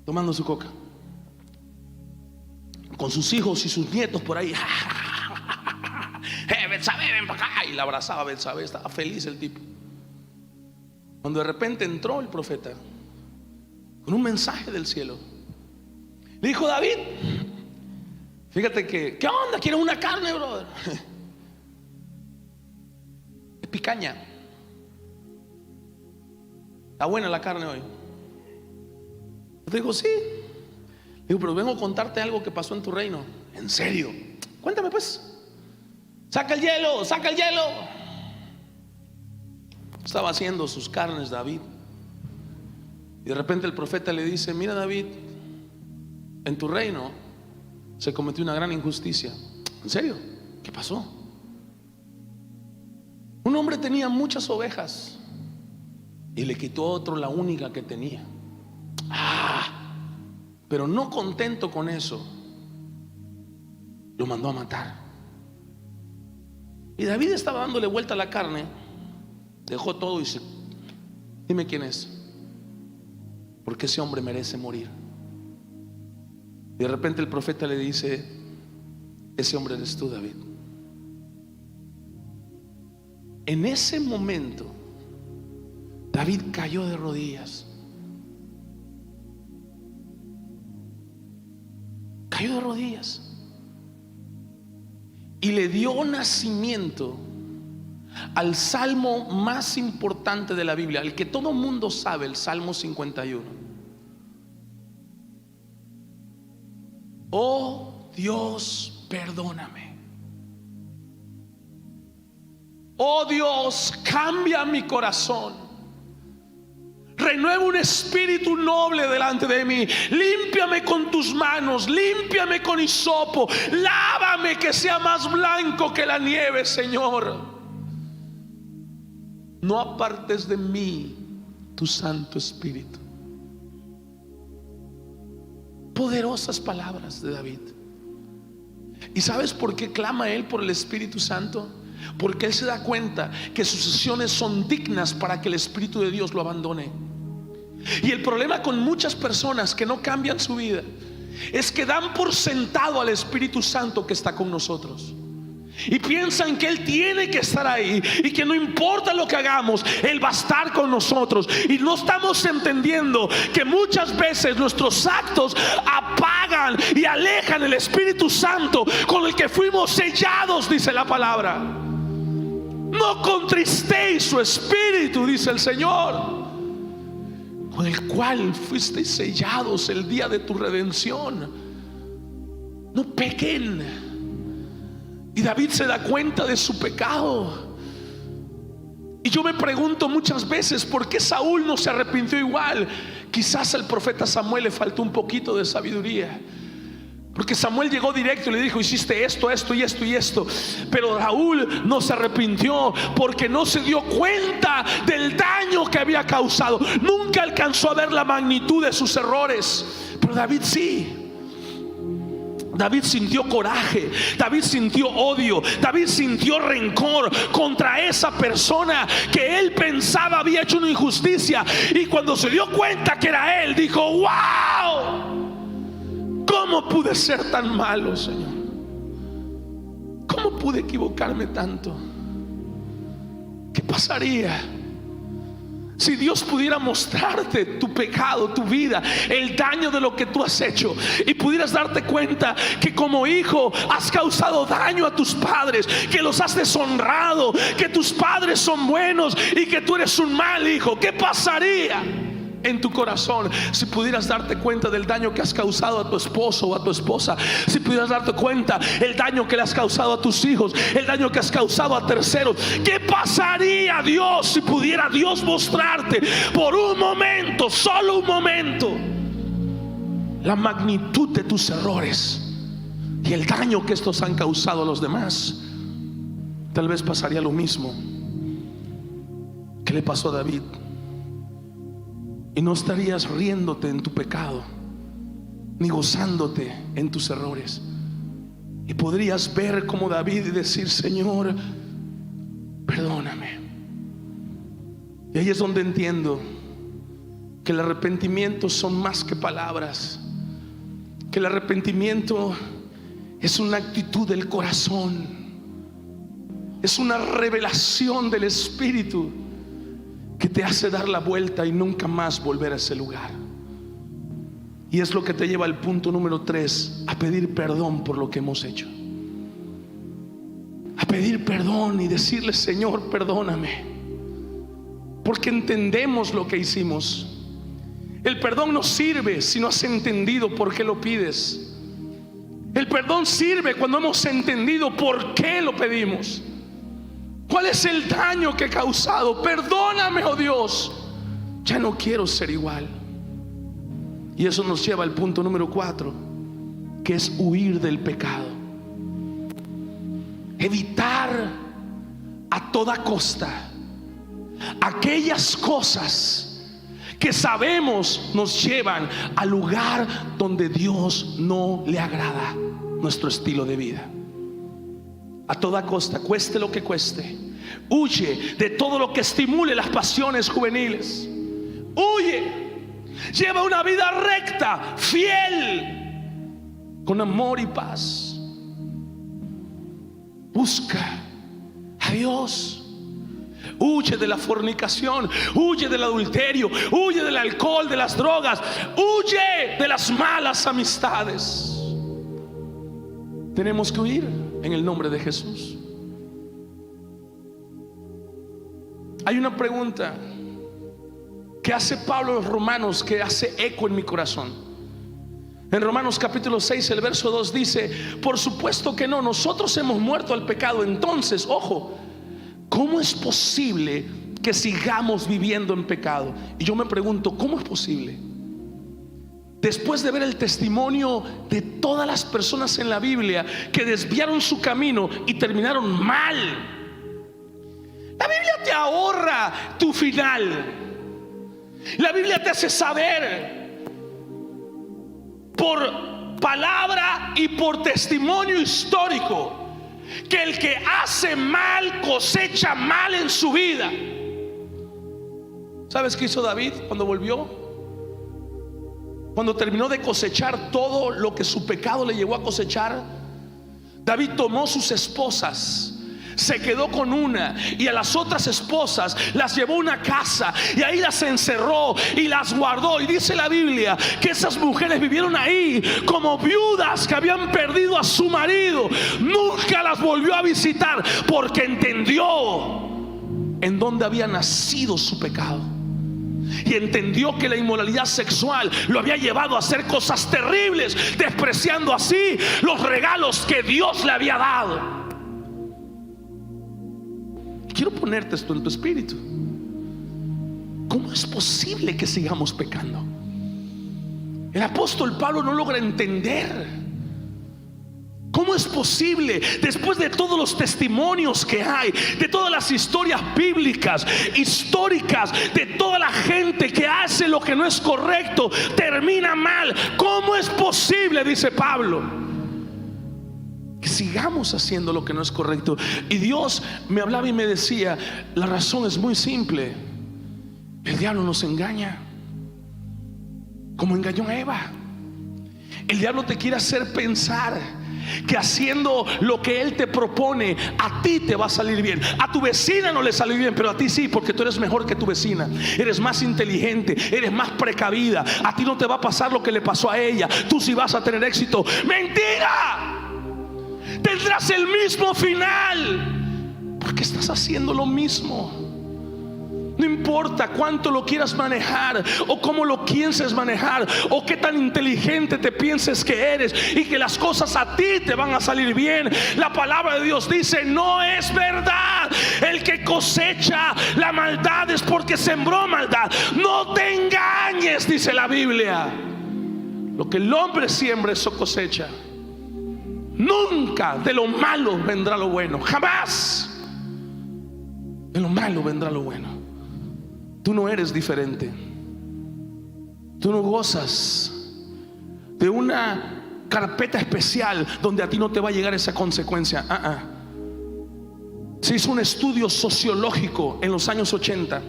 Tomando su coca, con sus hijos y sus nietos por ahí. Betsabé, ven para acá. Y la abrazaba a Betsabé. Estaba feliz el tipo. Cuando de repente entró el profeta con un mensaje del cielo, le dijo: David, fíjate que, ¿qué onda? ¿Quieres una carne, brother? Es picaña. Está buena la carne hoy. Yo te digo: sí. Digo: pero vengo a contarte algo que pasó en tu reino. ¿En serio? Cuéntame pues. Saca el hielo, saca el hielo. Estaba haciendo sus carnes David, y de repente el profeta le dice: mira, David, en tu reino se cometió una gran injusticia. ¿En serio? ¿Qué pasó? Un hombre tenía muchas ovejas y le quitó a otro la única que tenía. Pero no contento con eso, lo mandó a matar. Y David estaba dándole vuelta a la carne, dejó todo y dice: dime quién es, porque ese hombre merece morir. Y de repente el profeta le dice: ese hombre eres tú, David. En ese momento David cayó de rodillas. Cayó de rodillas y le dio nacimiento al salmo más importante de la Biblia, el que todo mundo sabe, el Salmo 51. Oh Dios, perdóname. Oh Dios, cambia mi corazón. Renueva un espíritu noble delante de mí. Límpiame con tus manos, límpiame con hisopo, lávame que sea más blanco que la nieve, Señor. No apartes de mí tu Santo Espíritu. Poderosas palabras de David. ¿Y sabes por qué clama él por el Espíritu Santo? Porque él se da cuenta que sus acciones son dignas para que el Espíritu de Dios lo abandone. Y el problema con muchas personas que no cambian su vida es que dan por sentado al Espíritu Santo que está con nosotros y piensan que Él tiene que estar ahí y que no importa lo que hagamos, Él va a estar con nosotros. Y no estamos entendiendo que muchas veces nuestros actos apagan y alejan el Espíritu Santo con el que fuimos sellados, dice la palabra. No contristéis su espíritu, dice el Señor, con el cual fuisteis sellados el día de tu redención. No pequen. Y David se da cuenta de su pecado. Y yo me pregunto muchas veces por qué Saúl no se arrepintió igual. Quizás al profeta Samuel le faltó un poquito de sabiduría, porque Samuel llegó directo y le dijo: hiciste esto, esto y esto y esto. Pero Saúl no se arrepintió porque no se dio cuenta del daño que había causado. Nunca alcanzó a ver la magnitud de sus errores. Pero David sí. David sintió coraje, David sintió odio, David sintió rencor contra esa persona que él pensaba había hecho una injusticia. Y cuando se dio cuenta que era él, dijo: ¡wow! ¿Cómo pude ser tan malo, Señor? ¿Cómo pude equivocarme tanto? ¿Qué pasaría si Dios pudiera mostrarte tu pecado, tu vida, el daño de lo que tú has hecho, y pudieras darte cuenta que como hijo has causado daño a tus padres, que los has deshonrado, que tus padres son buenos y que tú eres un mal hijo? ¿Qué pasaría en tu corazón si pudieras darte cuenta del daño que has causado a tu esposo o a tu esposa? Si pudieras darte cuenta el daño que le has causado a tus hijos, el daño que has causado a terceros. ¿Qué pasaría, Dios, si pudiera Dios mostrarte por un momento, solo un momento, la magnitud de tus errores y el daño que estos han causado a los demás? Tal vez pasaría lo mismo que le pasó a David. Y no estarías riéndote en tu pecado, ni gozándote en tus errores. Y podrías ver como David y decir: Señor, perdóname. Y ahí es donde entiendo que el arrepentimiento son más que palabras, que el arrepentimiento es una actitud del corazón, es una revelación del Espíritu que te hace dar la vuelta y nunca más volver a ese lugar. Y es lo que te lleva al punto número 3, a pedir perdón por lo que hemos hecho. A pedir perdón y decirle: Señor, perdóname, porque entendemos lo que hicimos. El perdón no sirve si no has entendido por qué lo pides. El perdón sirve cuando hemos entendido por qué lo pedimos. ¿Cuál es el daño que he causado? Perdóname, oh Dios, ya no quiero ser igual. Y eso nos lleva al punto número 4, que es huir del pecado. Evitar a toda costa aquellas cosas que sabemos nos llevan al lugar donde Dios no le agrada nuestro estilo de vida. A toda costa, cueste lo que cueste, huye de todo lo que estimule las pasiones juveniles. Huye, lleva una vida recta, fiel, con amor y paz. Busca a Dios. Huye de la fornicación, huye del adulterio, huye del alcohol, de las drogas, huye de las malas amistades. Tenemos que huir en el nombre de Jesús. Hay una pregunta que hace Pablo a los romanos que hace eco en mi corazón. En Romanos capítulo 6, el verso 2 dice: por supuesto que no, nosotros hemos muerto al pecado. Entonces, ojo, ¿cómo es posible que sigamos viviendo en pecado? Y yo me pregunto, ¿cómo es posible? Después de ver el testimonio de todas las personas en la Biblia que desviaron su camino y terminaron mal. La Biblia te ahorra tu final. La Biblia te hace saber por palabra y por testimonio histórico que el que hace mal cosecha mal en su vida. ¿Sabes qué hizo David cuando volvió? Cuando terminó de cosechar todo lo que su pecado le llevó a cosechar, David tomó sus esposas, se quedó con una, y a las otras esposas las llevó a una casa y ahí las encerró y las guardó. Y dice la Biblia que esas mujeres vivieron ahí como viudas que habían perdido a su marido. Nunca las volvió a visitar porque entendió en dónde había nacido su pecado. Y entendió que la inmoralidad sexual lo había llevado a hacer cosas terribles, despreciando así los regalos que Dios le había dado. Quiero ponerte esto en tu espíritu. ¿Cómo es posible que sigamos pecando? El apóstol Pablo no logra entender cómo es posible, después de todos los testimonios que hay, de todas las historias bíblicas, históricas, de toda la gente que hace lo que no es correcto, termina mal. ¿Cómo es posible, dice Pablo, que sigamos haciendo lo que no es correcto? Y Dios me hablaba y me decía: la razón es muy simple. El diablo nos engaña, como engañó a Eva. El diablo te quiere hacer pensar que haciendo lo que él te propone, a ti te va a salir bien. A tu vecina no le salió bien, pero a ti sí, porque tú eres mejor que tu vecina. Eres más inteligente, eres más precavida. A ti no te va a pasar lo que le pasó a ella. Tú sí vas a tener éxito. ¡Mentira! Tendrás el mismo final, porque estás haciendo lo mismo. No importa cuánto lo quieras manejar, o cómo lo pienses manejar, o qué tan inteligente te pienses que eres, y que las cosas a ti te van a salir bien. La palabra de Dios dice: no es verdad. El que cosecha la maldad es porque sembró maldad. No te engañes, dice la Biblia. Lo que el hombre siembra, eso cosecha. Nunca de lo malo vendrá lo bueno. Jamás de lo malo vendrá lo bueno. Tú no eres diferente. Tú no gozas de una carpeta especial donde a ti no te va a llegar esa consecuencia. Se hizo un estudio sociológico en los años 80,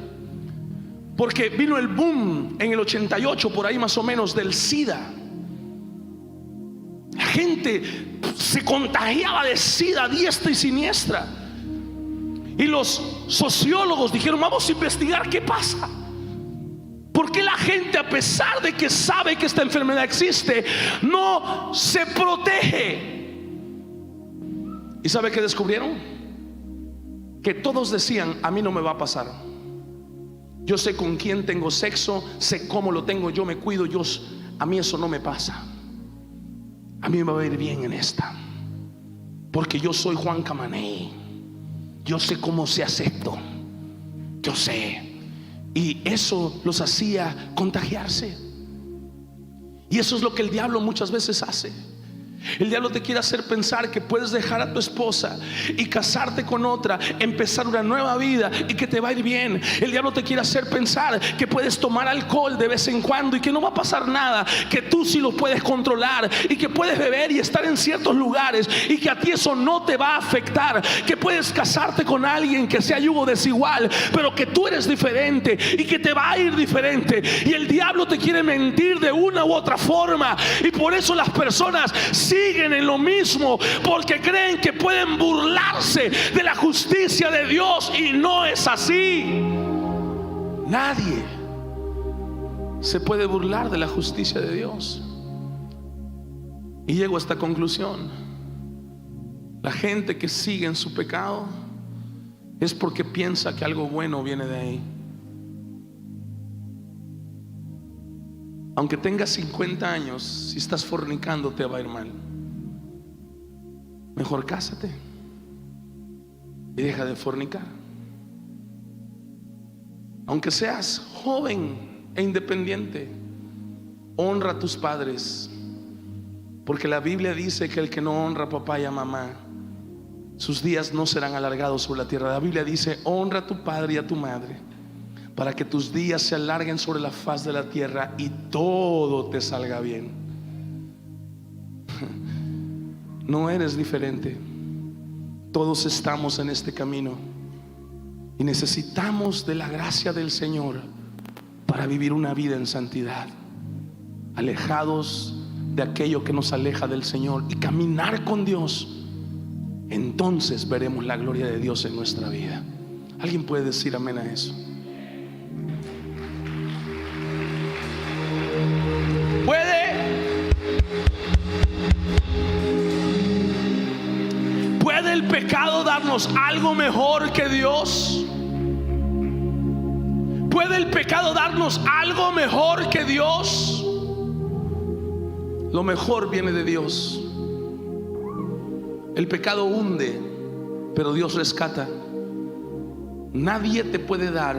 porque vino el boom en el 88, por ahí más o menos, del SIDA. La gente se contagiaba de SIDA a diestra y siniestra. Y los sociólogos dijeron: vamos a investigar qué pasa. ¿Por qué la gente, a pesar de que sabe que esta enfermedad existe, no se protege? ¿Y sabe qué descubrieron? Que todos decían: a mí no me va a pasar. Yo sé con quién tengo sexo, sé cómo lo tengo, yo me cuido, a mí eso no me pasa. A mí me va a ir bien en esta, porque yo soy Juan Camaney. Yo sé cómo se hace esto. Yo sé. Y eso los hacía contagiarse. Y eso es lo que el diablo muchas veces hace. El diablo te quiere hacer pensar que puedes dejar a tu esposa y casarte con otra, empezar una nueva vida y que te va a ir bien. El diablo te quiere hacer pensar que puedes tomar alcohol de vez en cuando y que no va a pasar nada, que tú sí lo puedes controlar y que puedes beber y estar en ciertos lugares y que a ti eso no te va a afectar, que puedes casarte con alguien que sea yugo desigual, pero que tú eres diferente y que te va a ir diferente. Y el diablo te quiere mentir de una u otra forma, y por eso las personas siguen en lo mismo, porque creen que pueden burlarse de la justicia de Dios, y no es así. Nadie se puede burlar de la justicia de Dios. Y llego a esta conclusión: la gente que sigue en su pecado es porque piensa que algo bueno viene de ahí. Aunque tengas 50 años, si estás fornicando te va a ir mal. Mejor cásate y deja de fornicar. Aunque seas joven e independiente, honra a tus padres, porque la Biblia dice que el que no honra a papá y a mamá, sus días no serán alargados sobre la tierra. La Biblia dice: honra a tu padre y a tu madre, para que tus días se alarguen sobre la faz de la tierra y todo te salga bien. No eres diferente. Todos estamos en este camino y necesitamos de la gracia del Señor para vivir una vida en santidad, alejados de aquello que nos aleja del Señor, y caminar con Dios. Entonces veremos la gloria de Dios en nuestra vida. ¿Alguien puede decir amén a eso? ¿Puede el pecado darnos algo mejor que Dios? ¿Puede el pecado darnos algo mejor que Dios? Lo mejor viene de Dios. El pecado hunde, pero Dios rescata. Nadie te puede dar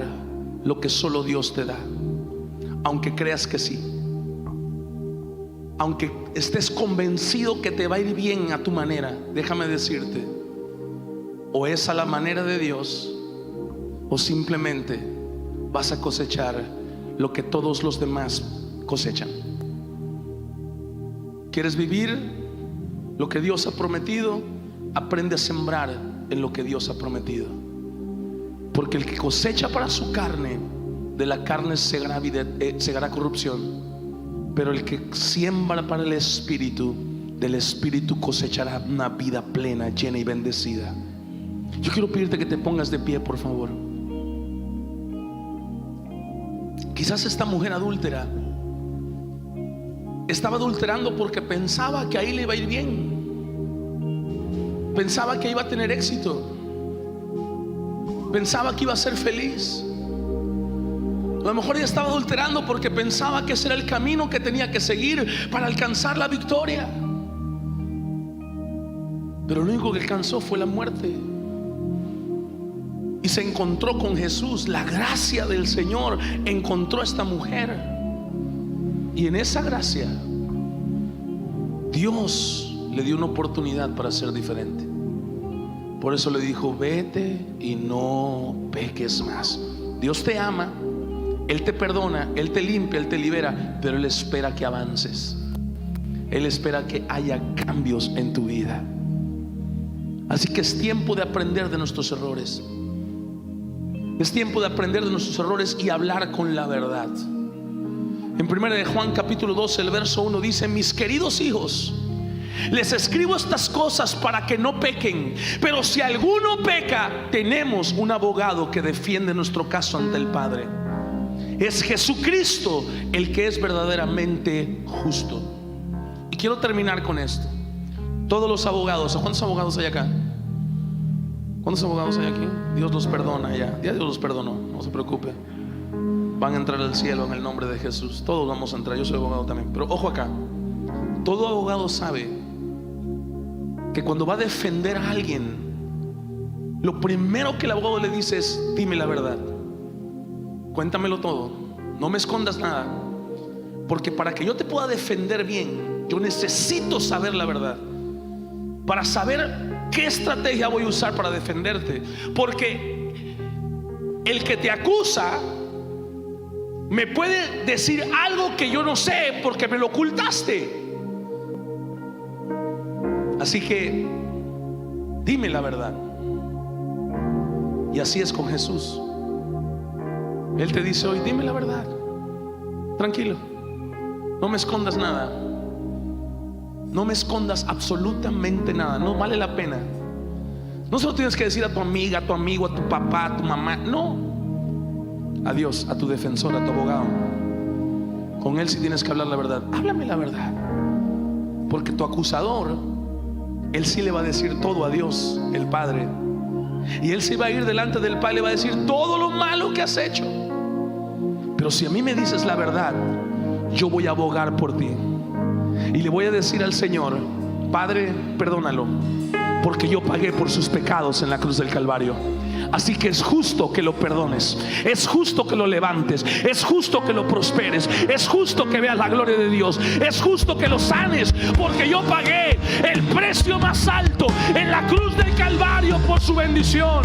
lo que solo Dios te da, aunque creas que sí, aunque estés convencido que te va a ir bien a tu manera. Déjame decirte, o es a la manera de Dios, o simplemente vas a cosechar lo que todos los demás cosechan. ¿Quieres vivir lo que Dios ha prometido? Aprende a sembrar en lo que Dios ha prometido, porque el que cosecha para su carne, de la carne segará corrupción, pero el que siembra para el Espíritu, del Espíritu cosechará una vida plena, llena y bendecida. Yo quiero pedirte que te pongas de pie, por favor. Quizás esta mujer adúltera estaba adulterando porque pensaba que ahí le iba a ir bien, pensaba que iba a tener éxito, pensaba que iba a ser feliz. A lo mejor ella estaba adulterando porque pensaba que ese era el camino que tenía que seguir para alcanzar la victoria, pero lo único que alcanzó fue la muerte. Y se encontró con Jesús. La gracia del Señor encontró a esta mujer, y en esa gracia Dios le dio una oportunidad para ser diferente. Por eso le dijo: vete y no peques más. Dios te ama, Él te perdona, Él te limpia, Él te libera, pero Él espera que avances. Él espera que haya cambios en tu vida. Así que es tiempo de aprender de nuestros errores. Es tiempo de aprender de nuestros errores y hablar con la verdad. En 1 de Juan capítulo 12, el verso 1 dice: mis queridos hijos, les escribo estas cosas para que no pequen, pero si alguno peca, tenemos un abogado que defiende nuestro caso ante el Padre. Es Jesucristo el que es verdaderamente justo. Y quiero terminar con esto. Todos los abogados, ¿cuántos abogados hay acá? ¿Cuántos abogados hay aquí? Dios los perdona ya. Ya Dios los perdonó, no se preocupe. Van a entrar al cielo en el nombre de Jesús. Todos vamos a entrar, yo soy abogado también. Pero ojo acá, todo abogado sabe que cuando va a defender a alguien, lo primero que el abogado le dice es: dime la verdad, cuéntamelo todo, no me escondas nada. Porque para que yo te pueda defender bien, Yo necesito saber la verdad para saber qué estrategia voy a usar para defenderte. Porque el que te acusa me puede decir algo que yo no sé porque me lo ocultaste. Así que dime la verdad. Y así es con Jesús. Él te dice hoy: dime la verdad. Tranquilo, no me escondas nada. No me escondas absolutamente nada. No vale la pena. No se lo tienes que decir a tu amiga, a tu amigo, a tu papá, a tu mamá. No. A Dios, a tu defensor, a tu abogado. Con Él sí tienes que hablar la verdad. Háblame la verdad. Porque tu acusador, él sí le va a decir todo a Dios, el Padre. Y él sí va a ir delante del Padre y le va a decir todo lo malo que has hecho. Pero si a mí me dices la verdad, yo voy a abogar por ti. Y le voy a decir al Señor: Padre, perdónalo, porque yo pagué por sus pecados en la cruz del Calvario. Así que es justo que lo perdones, es justo que lo levantes, es justo que lo prosperes, es justo que veas la gloria de Dios, es justo que lo sanes, porque yo pagué el precio más alto en la cruz del Calvario por su bendición.